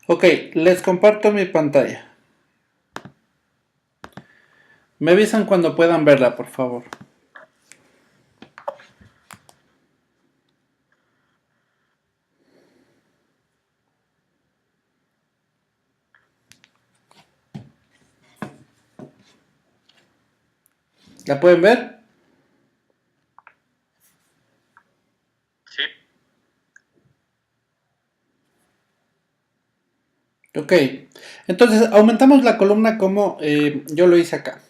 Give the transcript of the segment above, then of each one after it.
Ok, les comparto mi pantalla. Me avisan cuando puedan verla, por favor. ¿La pueden ver? Sí. Ok, entonces aumentamos la columna como yo lo hice acá.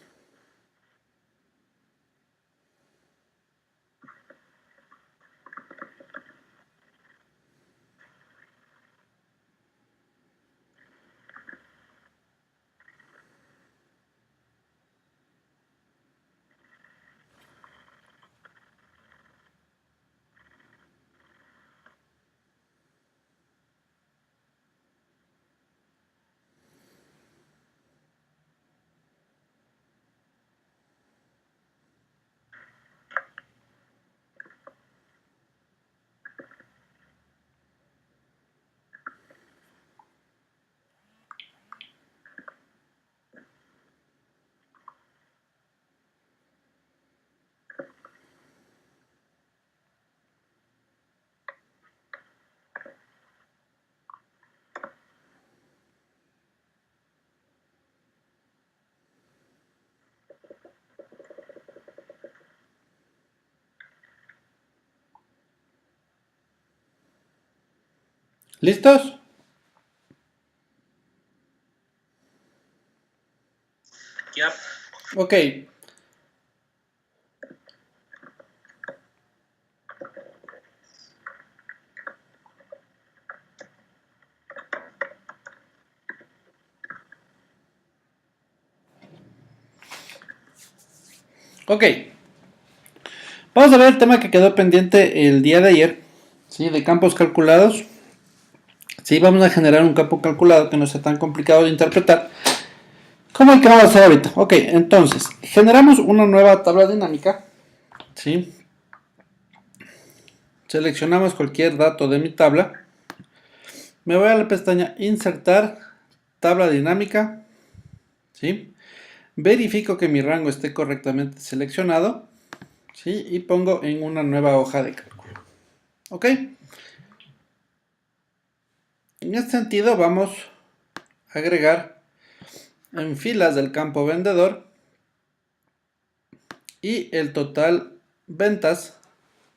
¿Listos? Ya. Ok. Ok. Vamos a ver el tema que quedó pendiente el día de ayer. ¿Sí? De campos calculados. Sí, vamos a generar un campo calculado que no sea tan complicado de interpretar como el que vamos a hacer ahorita. Ok, entonces, generamos una nueva tabla dinámica. ¿Sí? Seleccionamos cualquier dato de mi tabla. Me voy a la pestaña Insertar, tabla dinámica. ¿Sí? Verifico que mi rango esté correctamente seleccionado. ¿Sí? Y pongo en una nueva hoja de cálculo. ¿Ok? En este sentido vamos a agregar en filas del campo vendedor y el total ventas,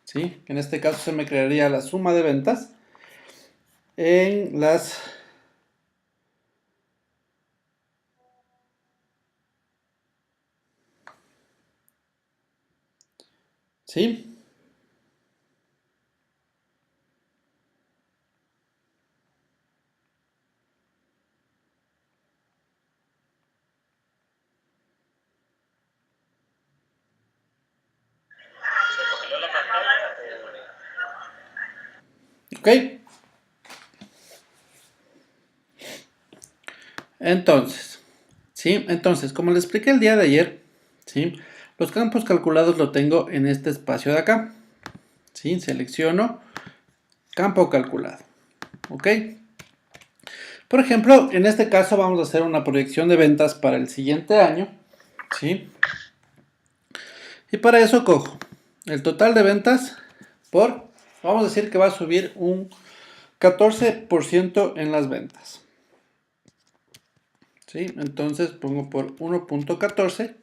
¿sí? En este caso se me crearía la suma de ventas en las ¿sí? ¿Se congeló la pantalla? ¿Ok? Entonces, ¿sí? Entonces, como les expliqué el día de ayer, ¿sí? Los campos calculados lo tengo en este espacio de acá, ¿sí? Selecciono campo calculado, ¿ok? Por ejemplo, en este caso vamos a hacer una proyección de ventas para el siguiente año, ¿sí? Y para eso cojo el total de ventas por, vamos a decir que va a subir un 14% en las ventas, ¿sí? Entonces pongo por 1.14,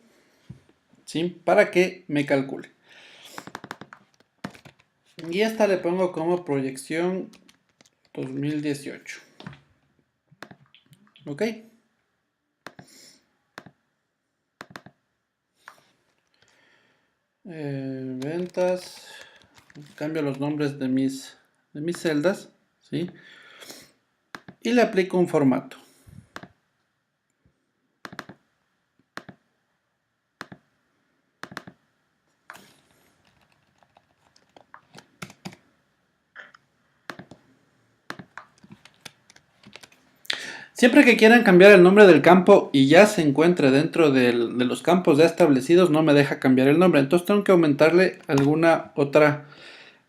¿sí? Para que me calcule. Y esta le pongo como proyección 2018. ¿Ok? Ventas. Cambio los nombres de mis celdas. ¿Sí? Y le aplico un formato. Siempre que quieran cambiar el nombre del campo y ya se encuentre dentro de los campos ya establecidos, no me deja cambiar el nombre. Entonces tengo que aumentarle alguna otra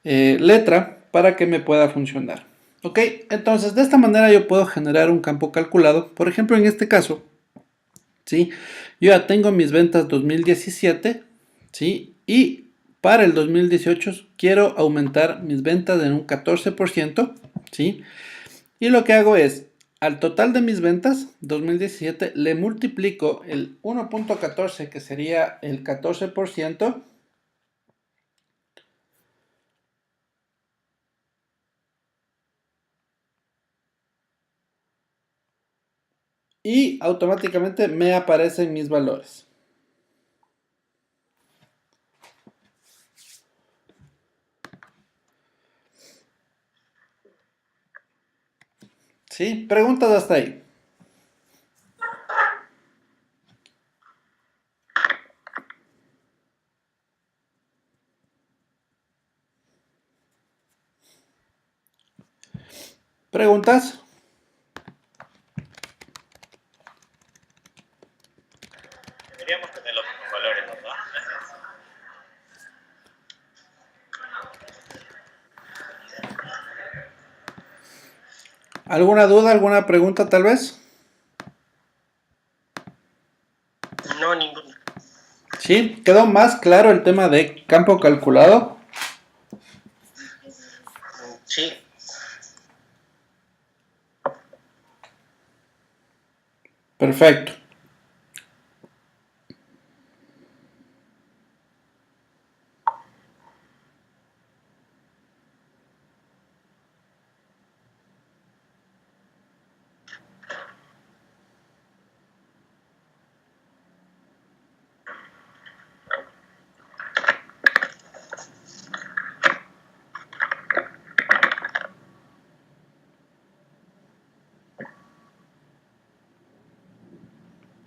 letra para que me pueda funcionar. Ok, entonces de esta manera yo puedo generar un campo calculado. Por ejemplo, en este caso, ¿sí? Yo ya tengo mis ventas 2017, ¿sí? Y para el 2018 quiero aumentar mis ventas en un 14%, ¿sí? Y lo que hago es, al total de mis ventas 2017 le multiplico el 1.14, que sería el 14%, y automáticamente me aparecen mis valores. ¿Sí? Preguntas hasta ahí. ¿Preguntas? Deberíamos tener los mismos valores, ¿verdad? ¿Alguna duda, alguna pregunta tal vez? No, ninguno. ¿Sí? ¿Quedó más claro el tema de campo calculado? Sí. Perfecto.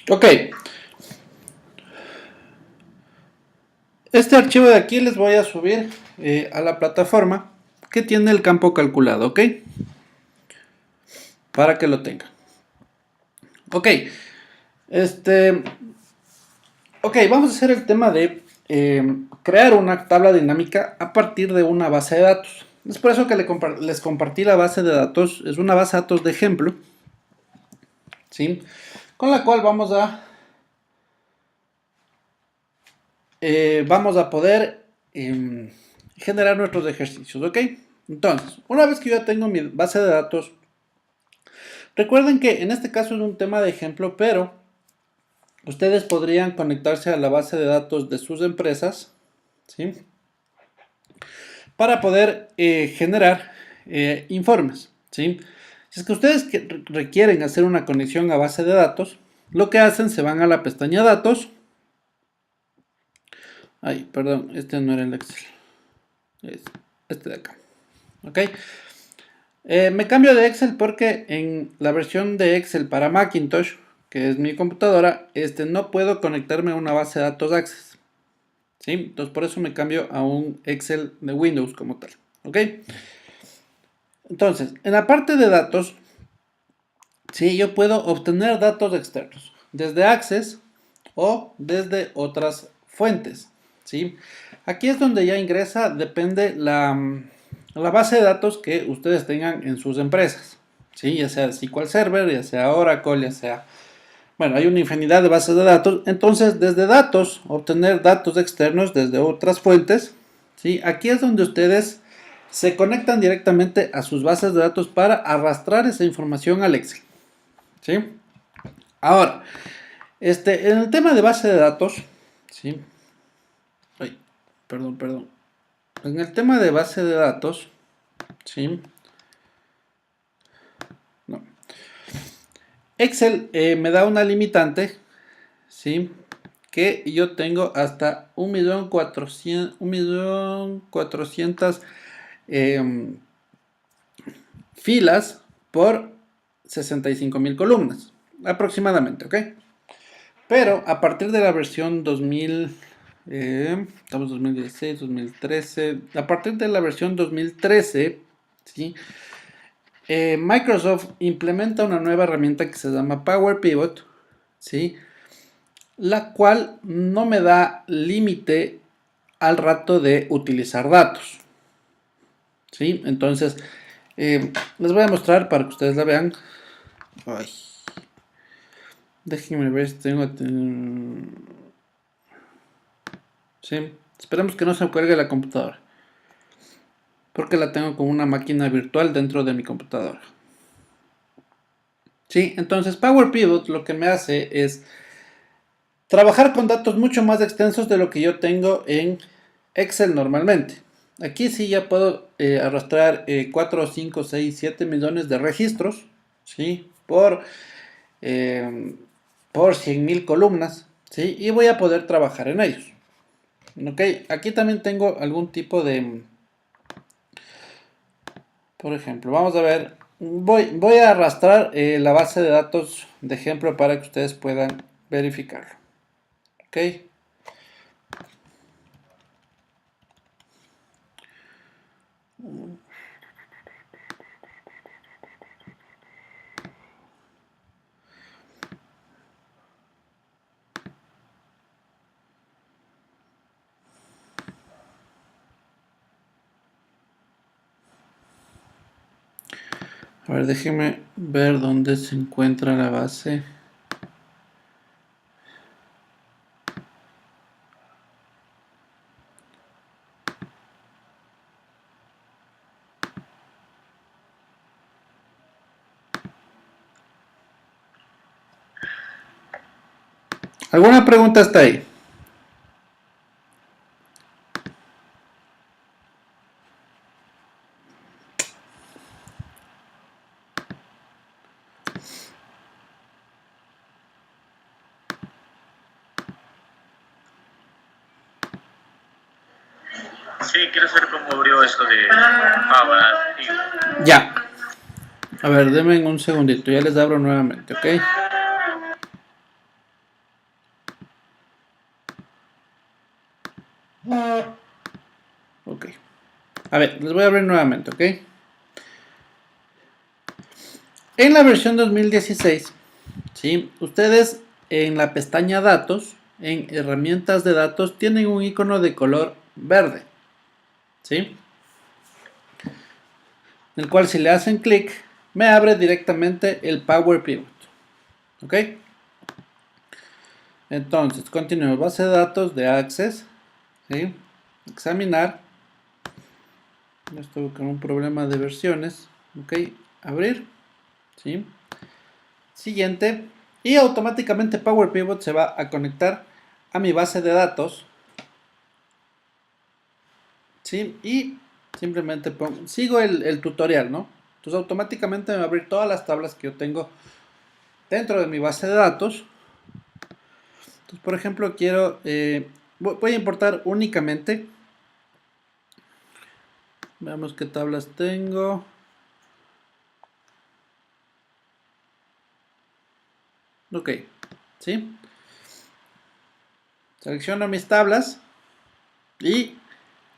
Ok. Este archivo de aquí les voy a subir a la plataforma que tiene el campo calculado, ¿ok? Para que lo tengan. Ok. Ok, vamos a hacer el tema de crear una tabla dinámica a partir de una base de datos. Es por eso que les compartí la base de datos. Es una base de datos de ejemplo, ¿sí? Con la cual vamos a poder generar nuestros ejercicios, ¿ok? Entonces, una vez que yo ya tengo mi base de datos, recuerden que en este caso es un tema de ejemplo, pero ustedes podrían conectarse a la base de datos de sus empresas, ¿sí? Para poder generar informes, ¿sí? Si es que ustedes requieren hacer una conexión a base de datos, lo que hacen, se van a la pestaña datos. Ay, perdón, este no era el Excel. Es este de acá. ¿Ok? Me cambio de Excel porque en la versión de Excel para Macintosh, que es mi computadora, no puedo conectarme a una base de datos Access. ¿Sí? Entonces por eso me cambio a un Excel de Windows como tal. ¿Ok? Entonces, en la parte de datos, sí, yo puedo obtener datos externos, desde Access o desde otras fuentes. ¿Sí? Aquí es donde ya ingresa, depende la base de datos que ustedes tengan en sus empresas. ¿Sí? Ya sea SQL Server, ya sea Oracle, ya sea... Bueno, hay una infinidad de bases de datos. Entonces, desde datos, obtener datos externos desde otras fuentes. ¿Sí? Aquí es donde ustedes se conectan directamente a sus bases de datos para arrastrar esa información al Excel. ¿Sí? Ahora, en el tema de base de datos, ¿sí? Ay, perdón. En el tema de base de datos, ¿sí? No. Excel me da una limitante, ¿sí? Que yo tengo hasta 1.400.000 filas por 65.000 columnas, aproximadamente, ¿ok? Pero a partir de la versión 2000, estamos 2016, 2013, a partir de la versión 2013, ¿sí? Microsoft implementa una nueva herramienta que se llama Power Pivot, ¿sí? La cual no me da límite al rato de utilizar datos, ¿sí? Entonces, Les voy a mostrar para que ustedes la vean. Ay. Déjenme ver si tengo... Sí, esperemos que no se cuelgue la computadora. Porque la tengo como una máquina virtual dentro de mi computadora. Sí, entonces Power Pivot lo que me hace es trabajar con datos mucho más extensos de lo que yo tengo en Excel normalmente. Aquí sí ya puedo arrastrar 4, 5, 6, 7 millones de registros, ¿sí? Eh, por 100.000 columnas, ¿sí? Y voy a poder trabajar en ellos. Ok, aquí también tengo algún tipo de... Por ejemplo, vamos a ver, voy a arrastrar la base de datos de ejemplo para que ustedes puedan verificarlo. Ok. A ver, déjenme ver dónde se encuentra la base. ¿Alguna pregunta hasta ahí? Sí, quiero saber cómo abrió eso de Java. Ya. A ver, denme un segundito, ya les abro nuevamente, ¿ok? Ok. A ver, les voy a abrir nuevamente, ¿ok? En la versión 2016, ¿sí? Ustedes en la pestaña Datos, en Herramientas de Datos, tienen un icono de color verde, ¿sí? El cual si le hacen clic, me abre directamente el Power Pivot, ¿ok? Entonces, continuemos. Base de datos de Access, ¿sí? Examinar. Esto con un problema de versiones, ¿ok? Abrir, ¿sí? Siguiente. Y automáticamente Power Pivot se va a conectar a mi base de datos, ¿sí? Y simplemente sigo el tutorial, ¿no? Entonces automáticamente me va a abrir todas las tablas que yo tengo dentro de mi base de datos. Entonces, por ejemplo, voy a importar únicamente. Veamos qué tablas tengo. Ok, ¿sí? Selecciono mis tablas y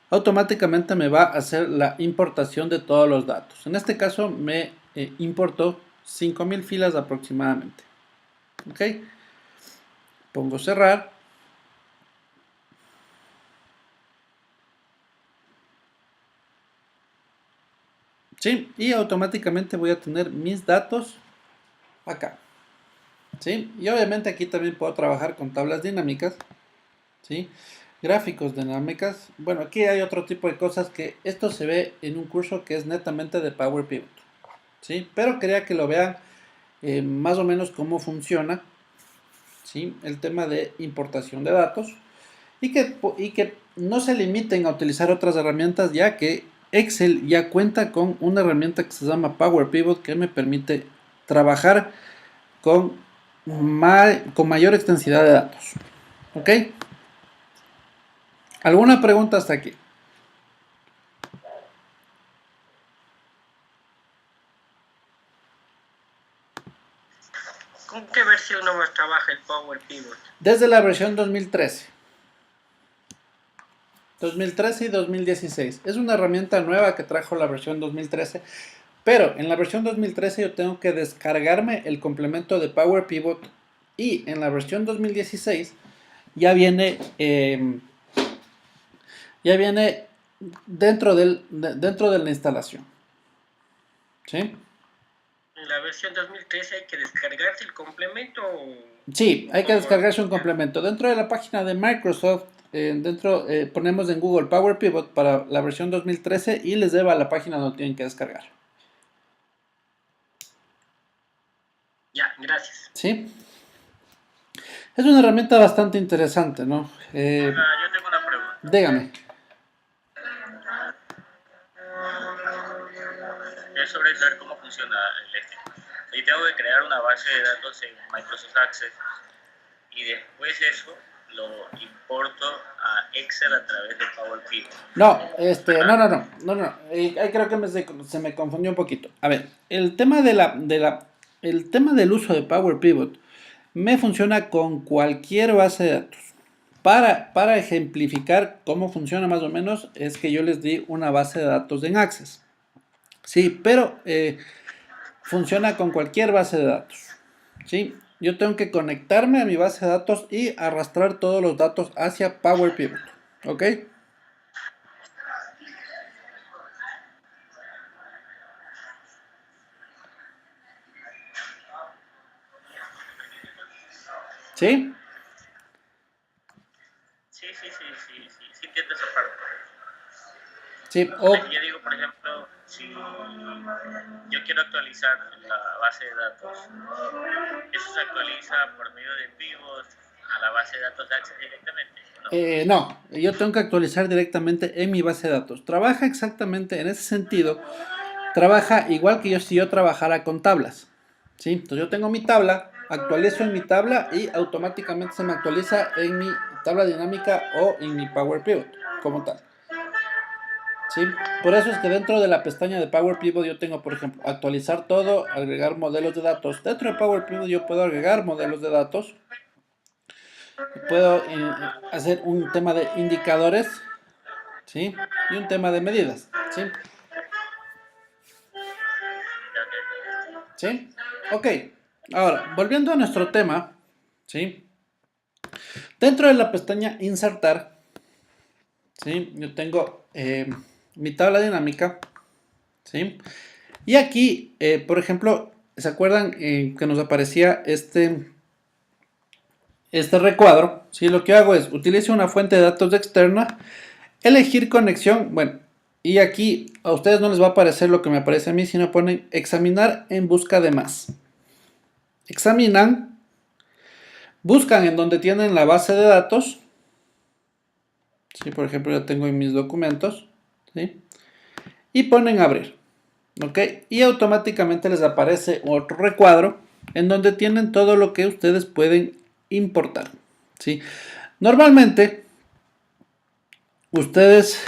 automáticamente me va a hacer la importación de todos los datos. En este caso me importó 5000 filas aproximadamente. Ok, pongo cerrar. Sí, y automáticamente voy a tener mis datos acá. ¿Sí? Y obviamente aquí también puedo trabajar con tablas dinámicas. ¿Sí? Gráficos dinámicas. Bueno, aquí hay otro tipo de cosas que esto se ve en un curso que es netamente de Power Pivot. ¿Sí? Pero quería que lo vean más o menos cómo funciona, ¿sí? El tema de importación de datos y que no se limiten a utilizar otras herramientas, ya que Excel ya cuenta con una herramienta que se llama Power Pivot que me permite trabajar con, con mayor extensidad de datos. ¿Ok? ¿Alguna pregunta hasta aquí? ¿Con qué versión nomás trabaja el Power Pivot? Desde la versión 2013. 2013 y 2016. Es una herramienta nueva que trajo la versión 2013, pero en la versión 2013 yo tengo que descargarme el complemento de Power Pivot y en la versión 2016 ya viene, ya viene dentro de la instalación. ¿Sí? En la versión 2013 hay que descargarse el complemento. Sí, hay que ¿Cómo descargarse un funciona? complemento. Dentro de la página de Microsoft, ponemos en Google Power Pivot para la versión 2013 y les lleva a la página donde tienen que descargar. Ya, gracias. ¿Sí? Es una herramienta bastante interesante, ¿no? Yo tengo una pregunta. Dígame. Es sobre saber cómo funciona el este. Y tengo que crear una base de datos en Microsoft Access y después eso lo importo a Excel a través de Power Pivot. No, ¿Verdad? no. Ahí creo que se me confundió un poquito. A ver, el tema del uso de Power Pivot me funciona con cualquier base de datos. Para ejemplificar cómo funciona más o menos, es que yo les di una base de datos en Access. Sí, pero funciona con cualquier base de datos. ¿Sí? Yo tengo que conectarme a mi base de datos y arrastrar todos los datos hacia Power Pivot. ¿Ok? ¿Sí? Sí entiendo esa parte. Sí, Entonces, yo digo, por ejemplo, si yo quiero actualizar la base de datos, eso se actualiza por medio de pivot a la base de datos de Access directamente, ¿no? no, yo tengo que actualizar directamente en mi base de datos. Trabaja exactamente en ese sentido. Trabaja igual que si yo trabajara con tablas. ¿Sí? Entonces yo tengo mi tabla, actualizo en mi tabla y automáticamente se me actualiza en mi tabla dinámica o en mi Power Pivot como tal. ¿Sí? Por eso es que dentro de la pestaña de Power Pivot yo tengo, por ejemplo, actualizar todo, agregar modelos de datos. Dentro de Power Pivot yo puedo agregar modelos de datos. Puedo hacer un tema de indicadores, ¿sí? Y un tema de medidas, ¿sí? ¿Sí? Ok. Ahora, volviendo a nuestro tema, ¿sí? Dentro de la pestaña insertar, ¿sí? Yo tengo mi tabla dinámica, ¿sí? Y aquí, por ejemplo, ¿se acuerdan que nos aparecía este recuadro? ¿Sí? Lo que hago es, utilizo una fuente de datos externa, elegir conexión, bueno, y aquí a ustedes no les va a aparecer lo que me aparece a mí, sino ponen examinar en busca de más. Examinan, buscan en donde tienen la base de datos, ¿sí? Por ejemplo, yo tengo en mis documentos, ¿sí? Y ponen abrir, ¿ok? Y automáticamente les aparece otro recuadro en donde tienen todo lo que ustedes pueden importar, ¿sí? Normalmente, ustedes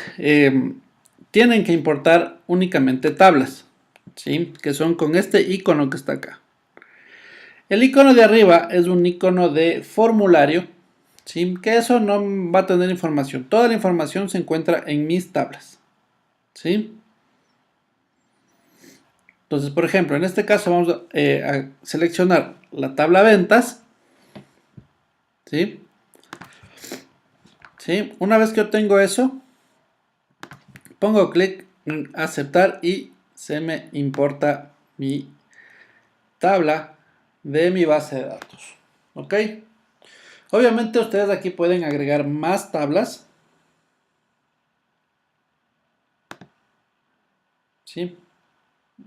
tienen que importar únicamente tablas, ¿sí? Que son con este icono que está acá. El icono de arriba es un icono de formulario, ¿sí? Que eso no va a tener información. Toda la información se encuentra en mis tablas, ¿sí? Entonces, por ejemplo, en este caso vamos a seleccionar la tabla ventas, ¿sí? ¿Sí? Una vez que obtengo eso, pongo clic en aceptar y se me importa mi tabla de mi base de datos, ¿ok? Obviamente ustedes aquí pueden agregar más tablas, ¿sí?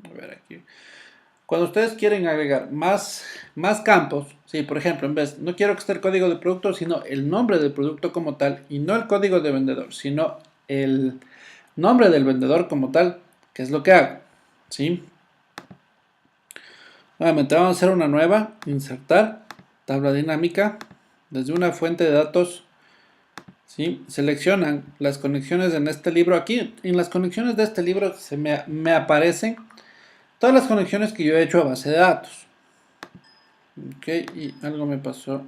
A ver aquí. Cuando ustedes quieren agregar más campos, ¿sí? Por ejemplo, en vez, no quiero que esté el código de producto, sino el nombre del producto como tal, y no el código de vendedor, sino el nombre del vendedor como tal, que es lo que hago, ¿sí? Nuevamente vamos a hacer una nueva, insertar, tabla dinámica, desde una fuente de datos, ¿sí? Seleccionan las conexiones en este libro. Aquí en las conexiones de este libro me aparecen todas las conexiones que yo he hecho a base de datos. Ok, y algo me pasó.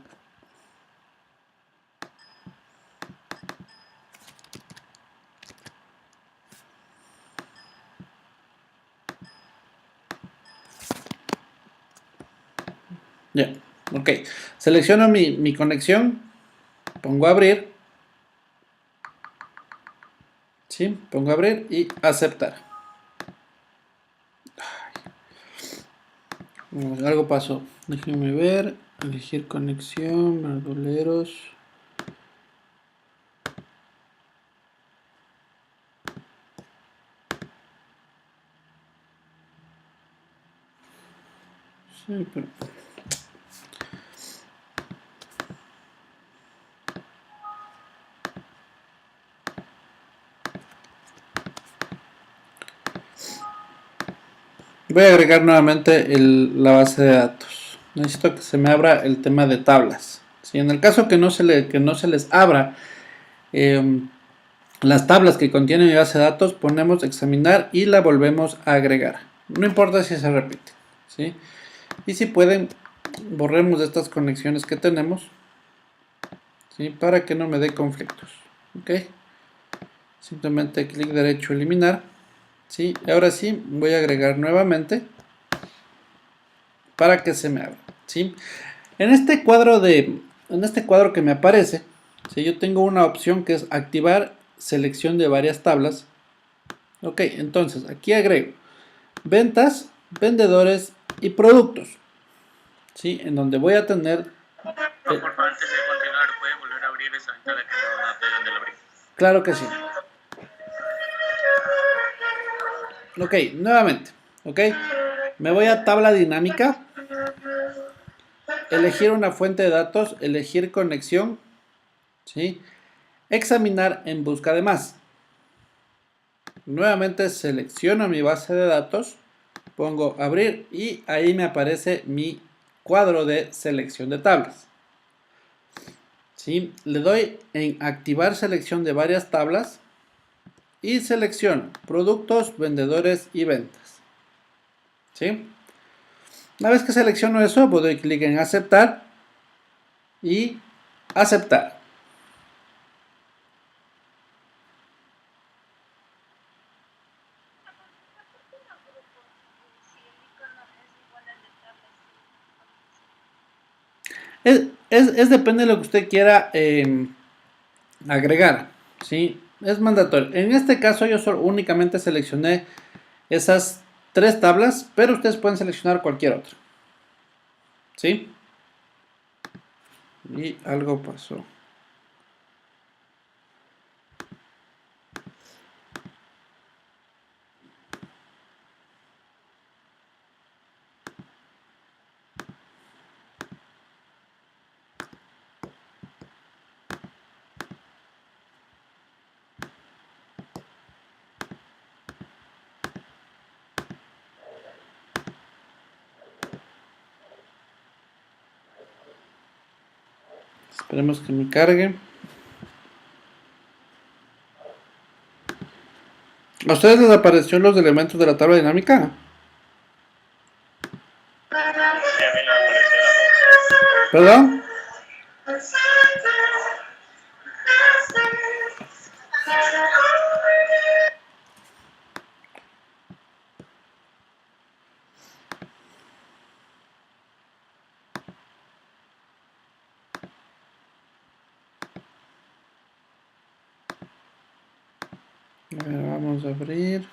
Ya, ok. Selecciono mi conexión, pongo abrir, ¿sí? Pongo abrir y aceptar. Algo pasó. Déjenme ver. Elegir conexión, mardoleros. Sí, pero... Voy a agregar nuevamente la base de datos. Necesito que se me abra el tema de tablas. Si en el caso que no se les abra las tablas que contiene mi base de datos, ponemos examinar y la volvemos a agregar. No importa si se repite. ¿Sí? Y si pueden, borremos estas conexiones que tenemos. ¿Sí? Para que no me dé conflictos. ¿Ok? Simplemente clic derecho, eliminar. ¿Sí? Ahora sí, voy a agregar nuevamente para que se me abra. ¿Sí? En este cuadro que me aparece, ¿sí? Yo tengo una opción que es activar selección de varias tablas. Ok, entonces aquí agrego ventas, vendedores y productos. ¿Sí? En donde voy a tener... Por favor, antes de continuar, ¿puedes volver a abrir esa ventana que no te dónde la abrí? Claro que sí. Ok, nuevamente. Ok, me voy a tabla dinámica. Elegir una fuente de datos, elegir conexión. ¿Sí? Examinar en busca de más. Nuevamente selecciono mi base de datos, pongo abrir y ahí me aparece mi cuadro de selección de tablas. ¿Sí? Le doy en activar selección de varias tablas y selecciono productos, vendedores y ventas. ¿Sí? Una vez que selecciono eso, doy clic en aceptar y aceptar. Es depende de lo que usted quiera agregar, ¿sí? Es mandatorio. En este caso yo únicamente seleccioné esas 3 tablas, pero ustedes pueden seleccionar cualquier otra, ¿sí? Y algo pasó. Esperemos que me cargue. ¿A ustedes les apareció los elementos de la tabla dinámica? A mí no me apareció la ¿Perdón? A ver, vamos a abrir.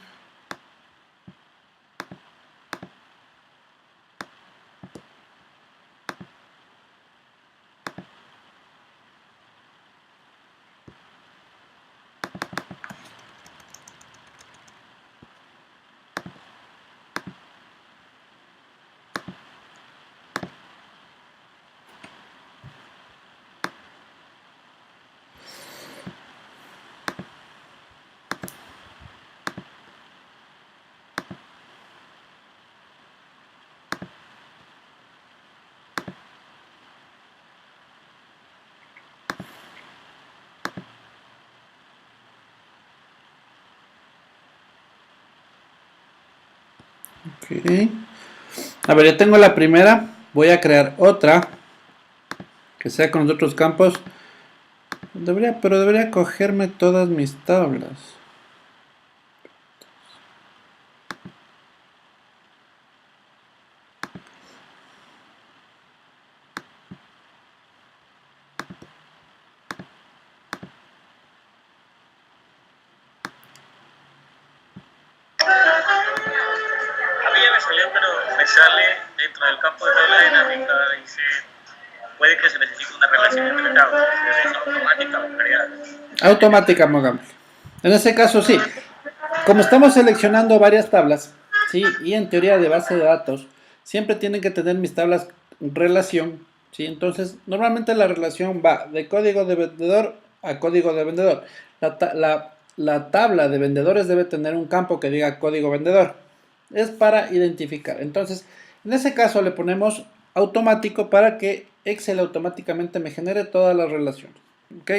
Ok. A ver, ya tengo la primera. Voy a crear otra que sea con los otros campos. Pero debería cogerme todas mis tablas. A mí ya me salió, pero me sale dentro del campo de tabla dinámica dice, puede que se necesite una relación entre tablas, es automática o creada. Automática, pongamos. En ese caso, sí. Como estamos seleccionando varias tablas, ¿sí? Y en teoría de base de datos, siempre tienen que tener mis tablas relación, ¿sí? Entonces, normalmente la relación va de código de vendedor a código de vendedor. La tabla de vendedores debe tener un campo que diga código vendedor. Es para identificar. Entonces, en ese caso le ponemos automático para que Excel automáticamente me genere todas las relaciones. ¿Ok?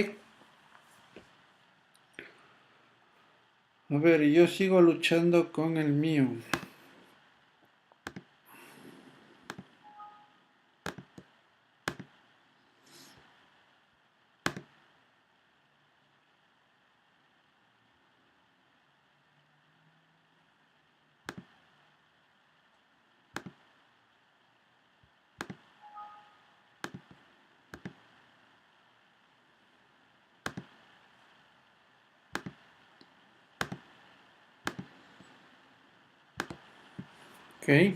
A ver, yo sigo luchando con el mío. Ok.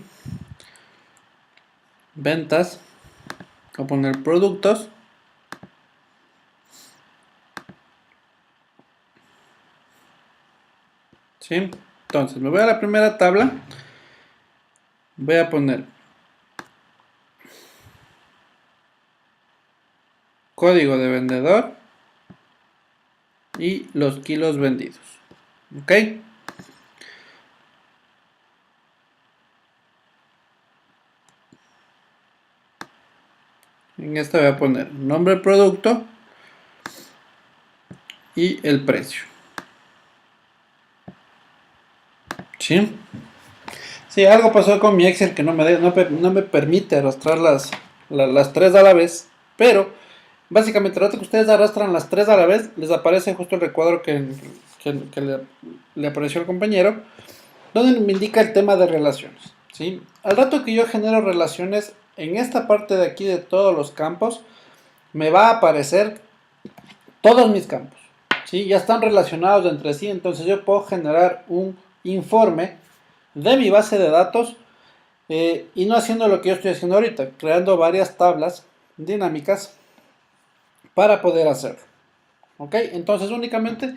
Ventas. Voy a poner productos. ¿Sí? Entonces, me voy a la primera tabla. Voy a poner código de vendedor y los kilos vendidos. ¿Ok? En esta voy a poner nombre del producto y el precio. ¿Sí? Sí, algo pasó con mi Excel que no me permite arrastrar las tres a la vez, pero básicamente el rato que ustedes arrastran las tres a la vez, les aparece justo el recuadro que le apareció al compañero, donde me indica el tema de relaciones. ¿Sí? Al rato que yo genero relaciones, en esta parte de aquí de todos los campos, me va a aparecer todos mis campos. ¿Sí? Ya están relacionados entre sí, entonces yo puedo generar un informe de mi base de datos y no haciendo lo que yo estoy haciendo ahorita, creando varias tablas dinámicas para poder hacerlo. ¿Ok? Entonces únicamente,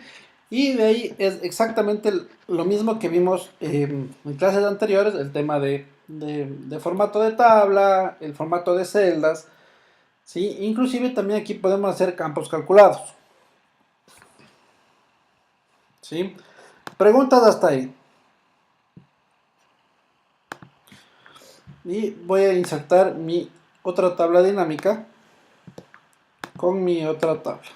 y de ahí es exactamente lo mismo que vimos en clases anteriores, el tema de formato de tabla, el formato de celdas, ¿sí? Inclusive también aquí podemos hacer campos calculados. ¿Sí? Preguntas hasta ahí. Y voy a insertar mi otra tabla dinámica con mi otra tabla.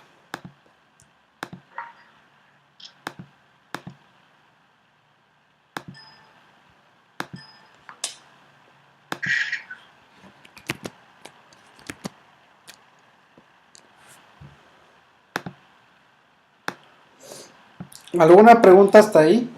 ¿Alguna pregunta hasta ahí?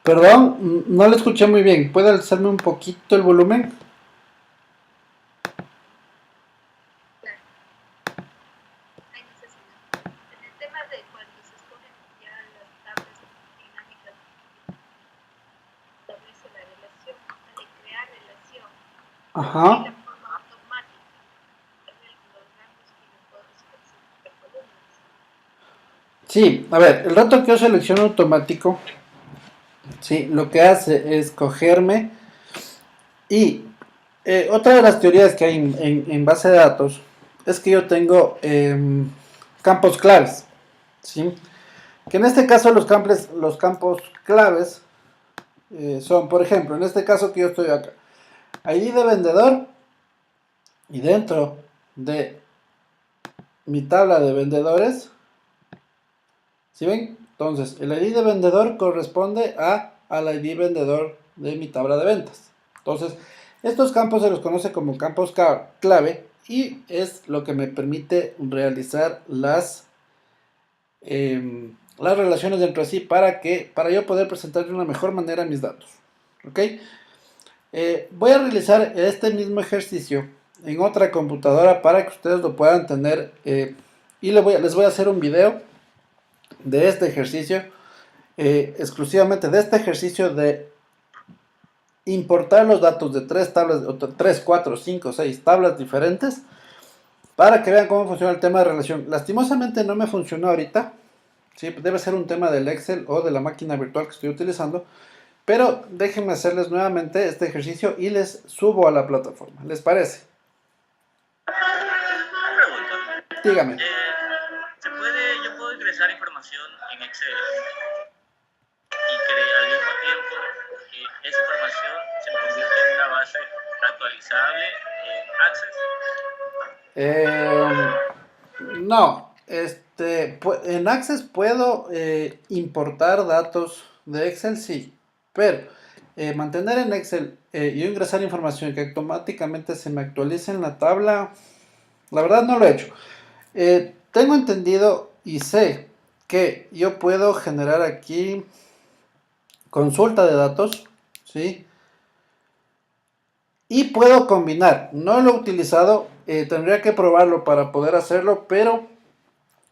Perdón, no lo escuché muy bien. ¿Puede alzarme un poquito el volumen? Ajá. Sí, a ver, el rato que yo selecciono automático, sí, lo que hace es cogerme y otra de las teorías que hay en base de datos es que yo tengo campos claves, ¿sí? Que en este caso los campos claves son, por ejemplo, en este caso que yo estoy acá, ID de vendedor y dentro de mi tabla de vendedores, ¿sí ven? Entonces, el ID de vendedor corresponde al ID vendedor de mi tabla de ventas. Entonces, estos campos se los conoce como campos clave y es lo que me permite realizar las relaciones entre sí para yo poder presentar de una mejor manera mis datos. ¿Ok? Voy a realizar este mismo ejercicio en otra computadora para que ustedes lo puedan tener y les voy a hacer un video de este ejercicio, exclusivamente de este ejercicio de importar los datos de 3, 4, 5, 6 tablas diferentes para que vean cómo funciona el tema de relación. Lastimosamente no me funcionó ahorita, ¿sí? Debe ser un tema del Excel o de la máquina virtual que estoy utilizando, pero déjenme hacerles nuevamente este ejercicio y les subo a la plataforma. ¿Les parece? Pregunta. Dígame. Yo puedo ingresar información en Excel y que al mismo tiempo esa información se convierte en una base actualizable en Access. No, en Access puedo importar datos de Excel, sí, pero mantener en Excel y ingresar información que automáticamente se me actualice en la tabla, la verdad no lo he hecho. Tengo entendido y sé que yo puedo generar aquí consulta de datos, ¿sí? Y puedo combinar, no lo he utilizado, tendría que probarlo para poder hacerlo, pero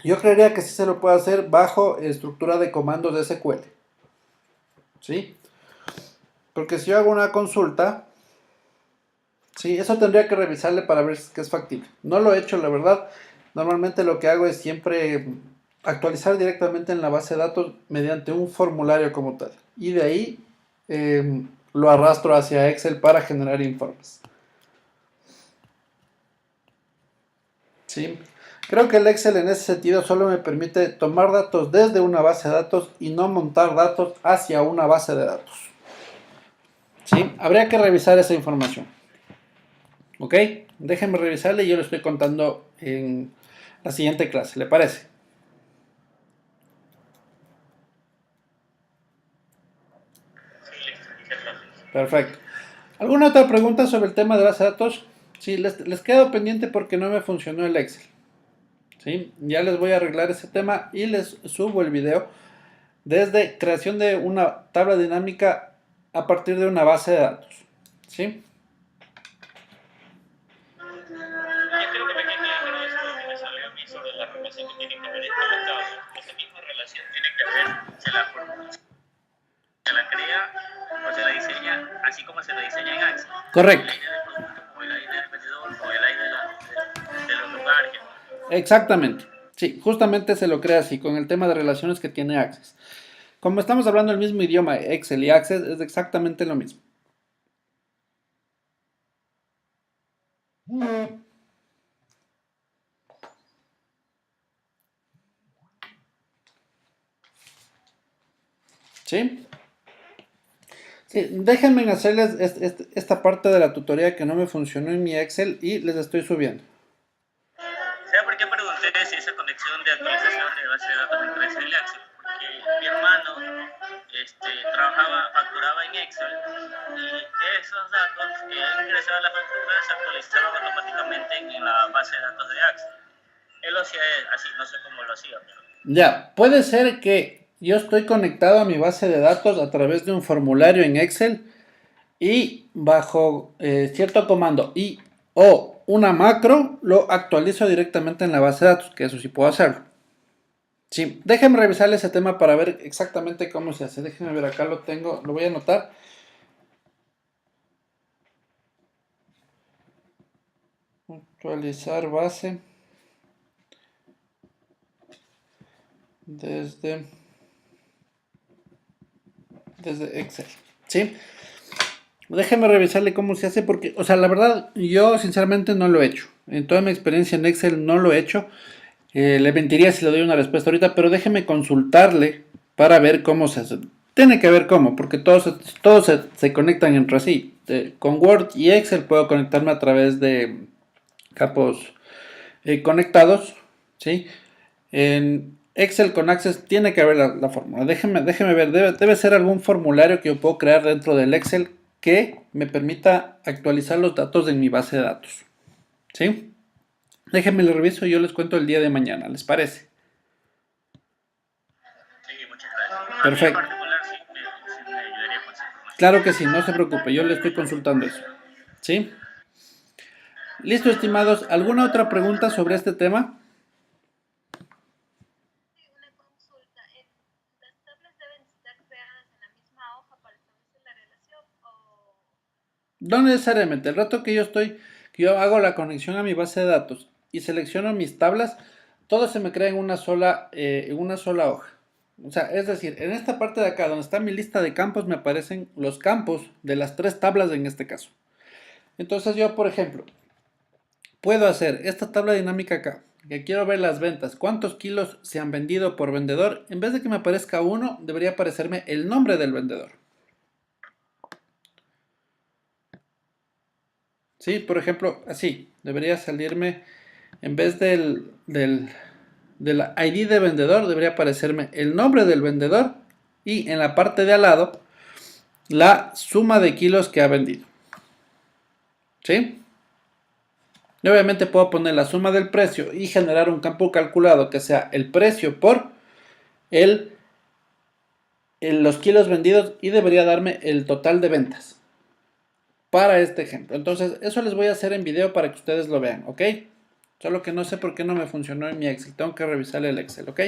yo creería que sí se lo puede hacer bajo estructura de comandos de SQL, ¿sí? Porque si yo hago una consulta, sí, eso tendría que revisarle para ver si es factible. No lo he hecho, la verdad. Normalmente lo que hago es siempre actualizar directamente en la base de datos mediante un formulario como tal. Y de ahí lo arrastro hacia Excel para generar informes. ¿Sí? Creo que el Excel en ese sentido solo me permite tomar datos desde una base de datos y no montar datos hacia una base de datos. ¿Sí? Habría que revisar esa información. ¿Ok? Déjenme revisarle y yo lo estoy contando en la siguiente clase. ¿Le parece? Sí, listo. Gracias. Perfecto. ¿Alguna otra pregunta sobre el tema de base de datos? Sí, les quedo pendiente porque no me funcionó el Excel. ¿Sí? Ya les voy a arreglar ese tema y les subo el video desde creación de una tabla dinámica a partir de una base de datos. ¿Sí? Yo creo que me quedé claro esto que me salió a mí sobre la relación que tiene que ver entre las tablas. Esa misma relación tiene que ver, se la crea o se la diseña así como se la diseña en Access. Correcto. El ID del producto, como el ID del vendedor, o el ID de los lugares. Exactamente. Sí, justamente se lo crea así, con el tema de relaciones que tiene Access. Como estamos hablando el mismo idioma, Excel y Access es exactamente lo mismo. ¿Sí? Sí, déjenme hacerles esta parte de la tutoría que no me funcionó en mi Excel y les estoy subiendo. ¿Sabe por qué pregunté si esa conexión de actualización de base de datos entre Excel y Access? Porque mi hermano facturaba en Excel y esos datos que él ingresaba a la factura se actualizaban automáticamente en la base de datos de Access. Él lo hacía así, no sé cómo lo hacía, pero... Ya, puede ser que yo estoy conectado a mi base de datos a través de un formulario en Excel y bajo cierto comando o una macro lo actualizo directamente en la base de datos, que eso sí puedo hacerlo. Sí, déjenme revisarle ese tema para ver exactamente cómo se hace. Déjenme ver, acá lo tengo, lo voy a anotar. Actualizar base desde Excel. ¿Sí? Déjeme revisarle cómo se hace porque, o sea, la verdad, yo sinceramente no lo he hecho. En toda mi experiencia en Excel no lo he hecho. Le mentiría si le doy una respuesta ahorita, pero déjeme consultarle para ver cómo se hace. Tiene que ver cómo, porque todos se conectan entre sí. Con Word y Excel puedo conectarme a través de campos conectados, ¿sí? En Excel con Access tiene que haber la fórmula. Déjeme ver, debe ser algún formulario que yo puedo crear dentro del Excel que me permita actualizar los datos de mi base de datos. ¿Sí? Déjenme lo reviso y yo les cuento el día de mañana, ¿les parece? Sí, muchas gracias. Perfecto. A mí en particular sí me ayudaría con esa información. Claro que sí, no se preocupe, yo le estoy consultando eso. ¿Sí? Listo, estimados. ¿Alguna otra pregunta sobre este tema? Sí, una consulta. ¿Las tablas deben estar creadas en la misma hoja para establecer la relación o...? No necesariamente. El rato que yo hago la conexión a mi base de datos y selecciono mis tablas, todo se me crea en una sola hoja. O sea, es decir, en esta parte de acá donde está mi lista de campos me aparecen los campos de las tres tablas en este caso. Entonces yo, por ejemplo, puedo hacer esta tabla dinámica acá, que quiero ver las ventas, cuántos kilos se han vendido por vendedor. En vez de que me aparezca uno, debería aparecerme el nombre del vendedor. Sí, por ejemplo, así, debería salirme, en vez del ID de vendedor, debería aparecerme el nombre del vendedor y en la parte de al lado, la suma de kilos que ha vendido. ¿Sí? Y obviamente puedo poner la suma del precio y generar un campo calculado que sea el precio por los kilos vendidos y debería darme el total de ventas para este ejemplo. Entonces, eso les voy a hacer en video para que ustedes lo vean, ¿ok? Solo que no sé por qué no me funcionó en mi Excel. Tengo que revisar el Excel, ¿ok?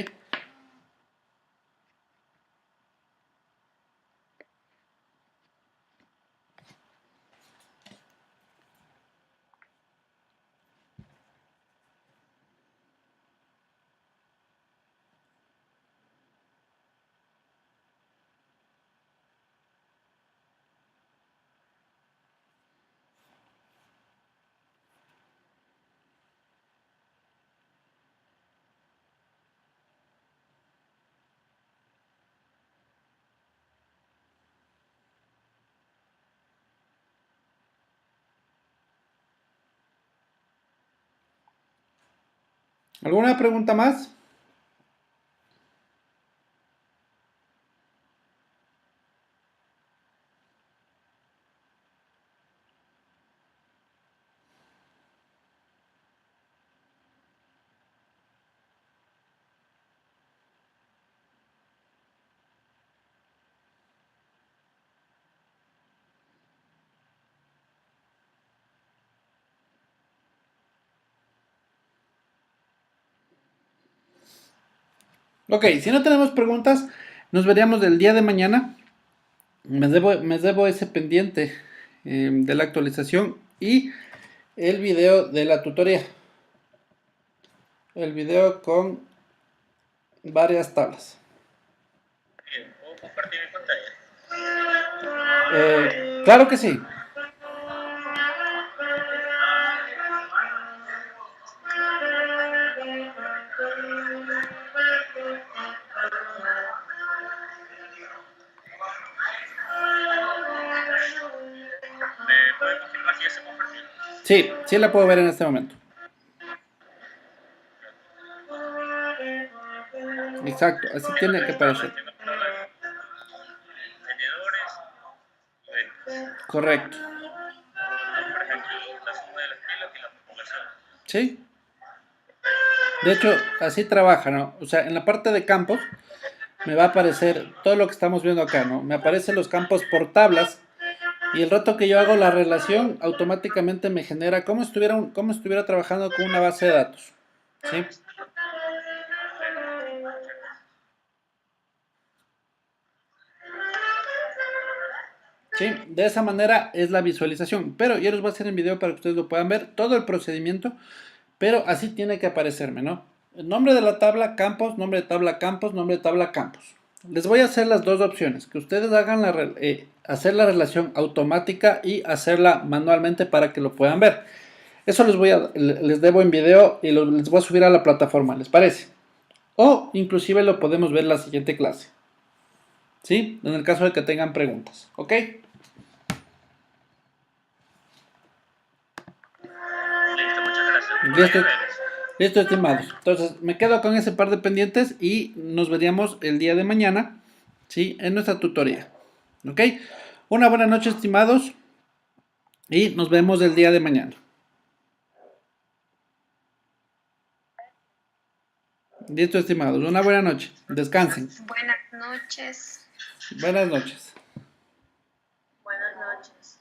¿Alguna pregunta más? Ok, si no tenemos preguntas, nos veríamos el día de mañana. Me debo ese pendiente de la actualización y el video de la tutoría. El video con varias tablas. Bien, ¿puedo compartir mi pantalla? Claro que sí. ¿Me puede confirmar si ya se compartió? Sí, sí la puedo ver en este momento. Exacto, así Tengo tiene que tres tablas, aparecer. tengo tablas vendedores y ventas. Correcto. Por ejemplo, la suma de las kilos y la población. Sí. De hecho, así trabaja, ¿no? O sea, en la parte de campos me va a aparecer todo lo que estamos viendo acá, ¿no? Me aparecen los campos por tablas y el rato que yo hago la relación, automáticamente me genera como estuviera trabajando con una base de datos. ¿Sí? Sí, de esa manera es la visualización, pero yo les voy a hacer en video para que ustedes lo puedan ver, todo el procedimiento, pero así tiene que aparecerme, ¿no? El nombre de la tabla, campos, nombre de tabla, campos, nombre de tabla, campos. Les voy a hacer las dos opciones, que ustedes hagan hacer la relación automática y hacerla manualmente para que lo puedan ver. Eso les debo en video y les voy a subir a la plataforma, ¿les parece? O inclusive lo podemos ver en la siguiente clase. ¿Sí? En el caso de que tengan preguntas, ¿ok? Listo, muchas gracias. Por ahí Listo, ves. listo, estimados. Entonces, me quedo con ese par de pendientes y nos veríamos el día de mañana, ¿sí? En nuestra tutoría. ¿Ok? Una buena noche, estimados, y nos vemos el día de mañana. Listo, estimados. Una buena noche. Descansen. Buenas noches. Buenas noches. Buenas noches.